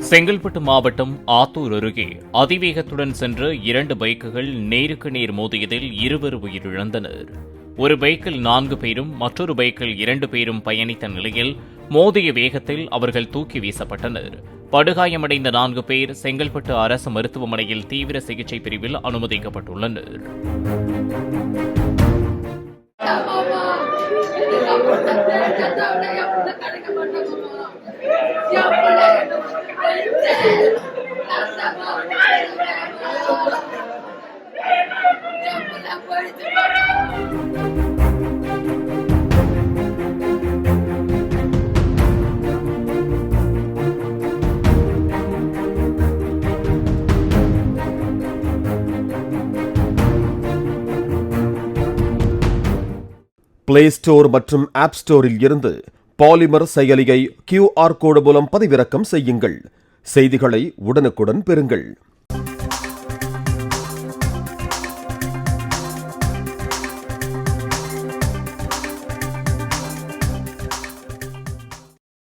செங்கல்பட்டு மாவட்டம் ஆத்தூர் அருகே அதிவேகத்துடன் சென்ற 2 பைக்குகள் நேருக்கு நேர் மோதியதில் 2 உயிரிழந்தனர். ஒரு பைக்கில் 4 பேரும் மற்றொரு பைக்கில் 2 பேரும் பயணித்த நிலையில் மோதிய வேகத்தில் அவர்கள் தூக்கி வீசப்பட்டனர். படுகாயமடைந்த 4 பேர் செங்கல்பட்டு அரசு மருத்துவமனையில் தீவிர சிகிச்சை பிரிவில் அனுமதிக்கப்பட்டுள்ளனர். பிளே ஸ்டோர் மற்றும் ஆப் ஸ்டோரில் இருந்து பாலிமர் செயலியை QR கோடு மூலம் பதிவிறக்கம் செய்யுங்கள். செய்திகளை உடனுக்குடன் பெறுங்கள்.